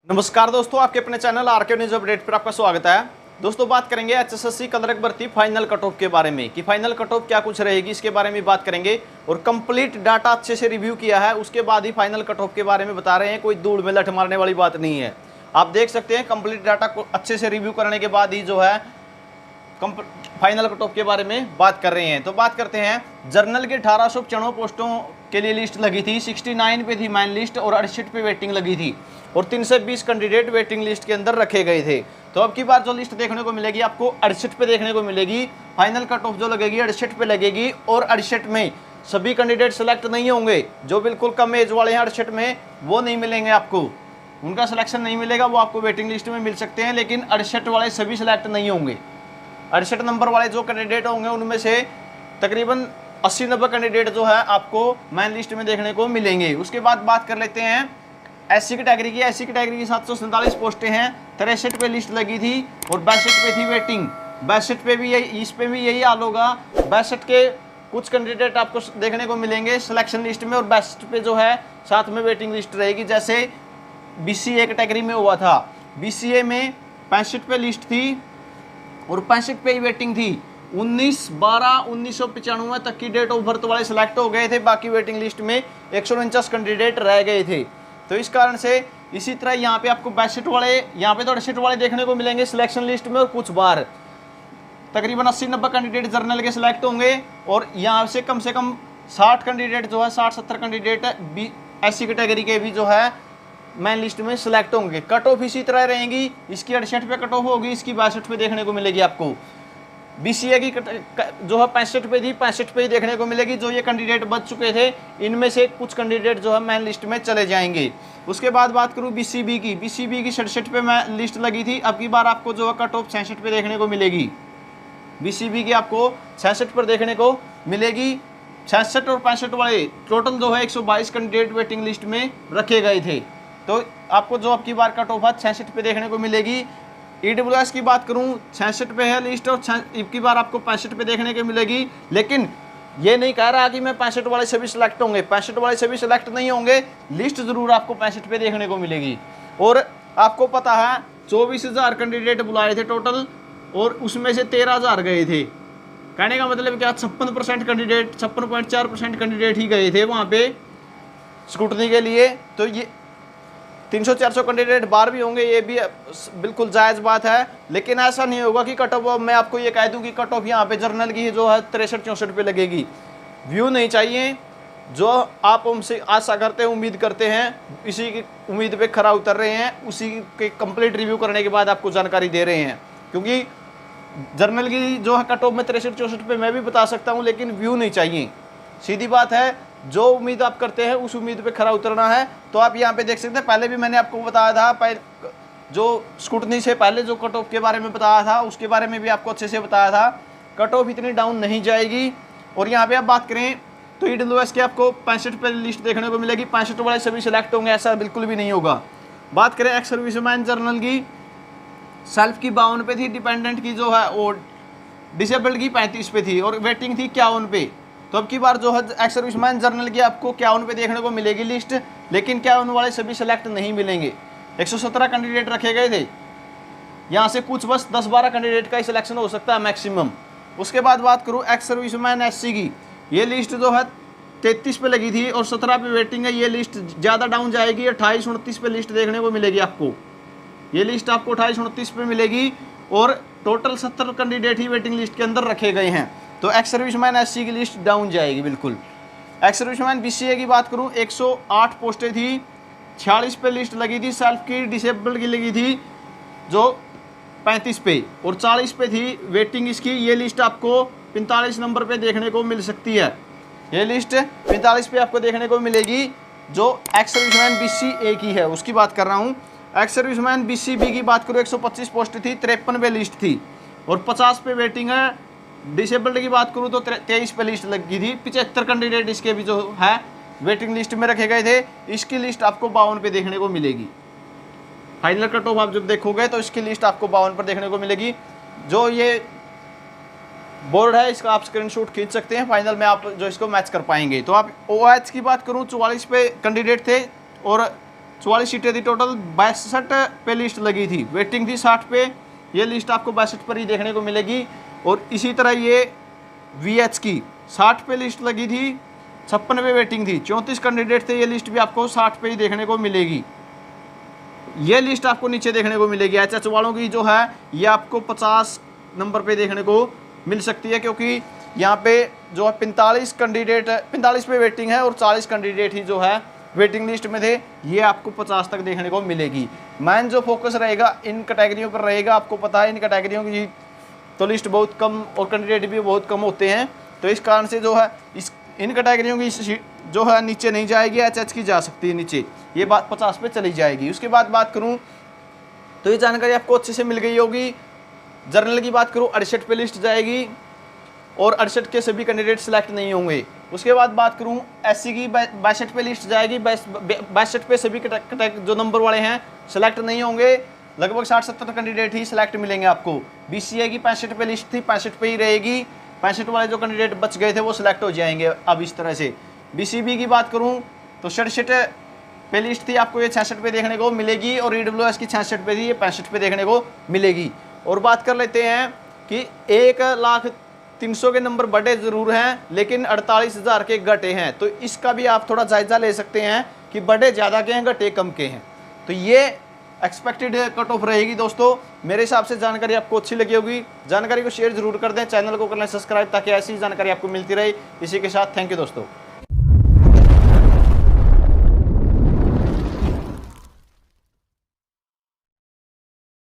नमस्कार दोस्तों, आपके अपने चैनल आरके न्यूज अपडेट पर आपका स्वागत है। दोस्तों बात करेंगे एचएसएससी क्लर्क भर्ती फाइनल कट ऑफ के बारे में कि फाइनल कट ऑफ क्या कुछ रहेगी, इसके बारे में बात करेंगे और कंप्लीट डाटा अच्छे से रिव्यू किया है, उसके बाद ही फाइनल कट ऑफ के बारे में बता रहे हैं। कोई धूल में लठ मारने वाली बात नहीं है। आप देख सकते हैं कंप्लीट डाटा को अच्छे से रिव्यू करने के बाद ही जो है फाइनल कट ऑफ के बारे में बात कर रहे हैं। तो बात करते हैं जर्नल के 1895 पोस्टों के लिए लिस्ट लगी थी, 69 पे थी मेन लिस्ट और 68 पे वेटिंग लगी थी और 320 कैंडिडेट वेटिंग लिस्ट के अंदर रखे गए थे। तो अब की बार जो लिस्ट देखने को मिलेगी आपको 68 पे देखने को मिलेगी। फाइनल कट ऑफ जो लगेगी 68 पे लगेगी और 68 में सभी कैंडिडेट सेलेक्ट नहीं होंगे। जो बिल्कुल कम एज वाले हैं 68 में वो नहीं मिलेंगे, आपको उनका सिलेक्शन नहीं मिलेगा, वो आपको वेटिंग लिस्ट में मिल सकते हैं, लेकिन 68 वाले सभी सेलेक्ट नहीं होंगे। 68 नंबर वाले जो कैंडिडेट होंगे उनमें से तकरीबन 80-90 कैंडिडेट जो है आपको मेन लिस्ट में देखने को मिलेंगे। उसके बाद बात कर लेते हैं एससी कैटेगरी की। एससी कैटेगरी की 747 पोस्टें हैं, 63 पे लिस्ट लगी थी और 62 पे थी वेटिंग। 62 पे भी यही, इस पे भी यही हाल होगा। 62 के कुछ कैंडिडेट आपको देखने को मिलेंगे सिलेक्शन लिस्ट में और 62 पे जो है साथ में वेटिंग लिस्ट रहेगी, जैसे बीसीए कैटेगरी में हुआ था। बीसीए में 65 पे लिस्ट थी और 65 पे ही वेटिंग थी। 19/12/1995 तक की डेट ऑफ बर्थ वाले सिलेक्ट हो गए थे, बाकी वेटिंग लिस्ट में 149 कैंडिडेट रह गए थे। तो इस कारण से इसी तरह यहाँ पे आपको 62 वाले, यहाँ पे तो 68 वाले देखने को मिलेंगे सिलेक्शन लिस्ट में और कुछ बार तकरीबन 80-90 कैंडिडेट जर्नल के सिलेक्ट होंगे और यहाँ से कम 60 कैंडिडेट जो है 60-70 कैंडिडेट एससी कैटेगरी के भी जो है मेन लिस्ट में सिलेक्ट होंगे। कट ऑफ इसी तरह रहेंगी, इसकी 68 पे कट ऑफ होगी, इसकी 62 पे देखने को मिलेगी। आपको बीसीए की जो है 65 पे थी, 65 पे ही देखने को मिलेगी। जो ये कैंडिडेट बच चुके थे इनमें से कुछ कैंडिडेट जो है मेन लिस्ट में चले जाएंगे। उसके बाद बात करूँ बीसीबी की। बीसीबी की 67 पे मैं लिस्ट लगी थी, अब की बार आपको जो है कट ऑफ 66 पे देखने को मिलेगी। बीसीबी की आपको 66 पर देखने को मिलेगी। 66 और 65 वाले टोटल जो है 122 कैंडिडेट वेटिंग लिस्ट में रखे गए थे। तो आपको जो अब की बार कट ऑफ 66 पे देखने को मिलेगी। ईडब्ल्यूएस की बात करूं 66 पे है लिस्ट और अब की बार आपको 65 पे देखने को मिलेगी, लेकिन ये नहीं कह रहा कि मैं 65 वाले सभी सिलेक्ट होंगे। 65 वाले सभी सिलेक्ट नहीं होंगे, लिस्ट जरूर आपको 65 पे देखने को मिलेगी। और आपको पता है 24,000 कैंडिडेट बुलाए थे टोटल और उसमें से 13,000 गए थे। कहने का मतलब क्या 56% कैंडिडेट, 56.4% कैंडिडेट ही गए थे वहाँ पे स्क्रूटनी के लिए। तो ये 300-400 कैंडिडेट बाहर भी होंगे, ये भी बिल्कुल जायज़ बात है, लेकिन ऐसा नहीं होगा कि कट ऑफ मैं आपको ये कह दूं कि कट ऑफ यहाँ पे जर्नल की जो है 63-64 पे लगेगी। व्यू नहीं चाहिए। जो आप हमसे आशा करते हैं, उम्मीद करते हैं, इसी की उम्मीद पे खरा उतर रहे हैं, उसी के कंप्लीट रिव्यू करने के बाद आपको जानकारी दे रहे हैं। क्योंकि जर्नल की जो है कट ऑफ में 63-64 पे मैं भी बता सकता हूँ, लेकिन व्यू नहीं चाहिए। सीधी बात है, जो उम्मीद आप करते हैं उस उम्मीद पे खरा उतरना है। तो आप यहाँ पे देख सकते हैं, पहले भी मैंने आपको बताया था, जो स्क्रूटनी से पहले जो कट ऑफ के बारे में बताया था उसके बारे में भी आपको अच्छे से बताया था। कट ऑफ इतनी डाउन नहीं जाएगी। और यहाँ पे आप बात करें तो ईडब्ल्यूएस के आपको 65 पे लिस्ट देखने को मिलेगी। 65 वाले सभी सिलेक्ट होंगे ऐसा बिल्कुल भी नहीं होगा। बात करें एक्स सर्विसमैन जर्नल की, सेल्फ की 52 पे थी, डिपेंडेंट की जो है वो डिसेबल्ड की 35 पे थी और वेटिंग थी 51 पे। तो अब की बार जो है एक्स सर्विसमैन जर्नल की आपको 51 पे देखने को मिलेगी लिस्ट, लेकिन 51 वाले सभी सेलेक्ट नहीं मिलेंगे। 117 कैंडिडेट रखे गए थे, यहाँ से कुछ बस 10-12 कैंडिडेट का ही सिलेक्शन हो सकता है मैक्सिमम। उसके बाद बात करूँ एक्स सर्विसमैन एससी की, ये लिस्ट जो है 33 पे लगी थी और 17 पे वेटिंग है। ये लिस्ट ज़्यादा डाउन जाएगी, 28-29 पे लिस्ट देखने को मिलेगी आपको। ये लिस्ट आपको 28-29 पे मिलेगी और टोटल 70 कैंडिडेट ही वेटिंग लिस्ट के अंदर रखे गए हैं। तो एक्स सर्विसमैन एससी की लिस्ट डाउन जाएगी बिल्कुल। एक्स सर्विसमैन बीसीए की बात करूं 108 पोस्टें थी, 46 पे लिस्ट लगी थी। सेल्फ की डिसेबल्ड की लगी थी जो 35 पे और 40 पे थी वेटिंग इसकी। ये लिस्ट आपको 45 नंबर पे देखने को मिल सकती है। ये लिस्ट 45 पे आपको देखने को मिलेगी जो एक्स सर्विसमैन बीसीए की है, उसकी बात कर रहा हूँ। एक्स सर्विसमैन बीसीबी की बात करूँ 125 पोस्ट थी, 53 पे लिस्ट थी और 50 पे वेटिंग है। डिसेबल्ड की बात करूँ तो 23 पे लिस्ट लगी थी। 75 कैंडिडेट इसके भी जो है वेटिंग लिस्ट में रखे गए थे। इसकी लिस्ट आपको 52 पे देखने को मिलेगी। फाइनल कट ऑफ आप जब देखोगे तो इसकी लिस्ट आपको 52 पर देखने को मिलेगी। जो ये बोर्ड है इसका आप स्क्रीनशॉट खींच सकते हैं, फाइनल में आप जो इसको मैच कर पाएंगे। तो आप ओएच की बात करूँ 44 पे कैंडिडेट थे और 44 सीटें थी टोटल, 62 पे लिस्ट लगी थी, वेटिंग थी 60 पे, ये लिस्ट आपको 62 पर ही देखने को मिलेगी। और इसी तरह ये VH की 60 पे लिस्ट लगी थी, 56 पे वेटिंग थी, 34 कैंडिडेट थे, ये लिस्ट भी आपको 60 पे ही देखने को मिलेगी। ये लिस्ट आपको नीचे देखने को मिलेगी। HH वालों की जो है ये आपको 50 नंबर पे देखने को मिल सकती है, क्योंकि यहाँ पे जो है 45 कैंडिडेट, 45 पे वेटिंग है और 40 कैंडिडेट ही जो है वेटिंग लिस्ट में थे, ये आपको 50 तक देखने को मिलेगी। मेन जो फोकस रहेगा इन कैटेगरियों पर रहेगा। आपको पता है इन कैटेगरियों की तो लिस्ट बहुत कम और कैंडिडेट भी बहुत कम होते हैं, तो इस कारण से जो है इन कैटेगरियों की जो है नीचे नहीं जाएगी, HH की जा सकती है नीचे, ये बात 50 पे चली जाएगी। उसके बाद बात करूं तो ये जानकारी आपको अच्छे से मिल गई होगी। जर्नल की बात करूं 68 पे लिस्ट जाएगी और 68 के सभी कैंडिडेट सिलेक्ट नहीं होंगे। उसके बाद बात करूं SC की 62 पे लिस्ट जाएगी, 62 पे सभी जो नंबर वाले हैं सिलेक्ट नहीं होंगे, लगभग 60-70 कैंडिडेट ही सिलेक्ट मिलेंगे आपको। BCA की 65 पे लिस्ट थी, 65 पे ही रहेगी, 65 वाले जो कैंडिडेट बच गए थे वो सिलेक्ट हो जाएंगे अब इस तरह से। BCB की बात करूं तो 67 पे लिस्ट थी, आपको ये 66 पे देखने को मिलेगी, और EWS की 66 पे थी, ये 65 पे देखने को मिलेगी। और बात कर लेते हैं कि 1,03,000 के नंबर बढ़े ज़रूर हैं, लेकिन 48,000 के घटे हैं, तो इसका भी आप थोड़ा जायज़ा ले सकते हैं कि बढ़े ज़्यादा के हैं घटे कम के हैं। तो ये एक्सपेक्टेड कट ऑफ रहेगी दोस्तों। मेरे हिसाब से जानकारी आपको अच्छी लगी होगी, जानकारी को शेयर जरूर कर दें, चैनल को कर लें सब्सक्राइब, ताकि ऐसी जानकारी आपको मिलती रहे। इसी के साथ थैंक यू दोस्तों।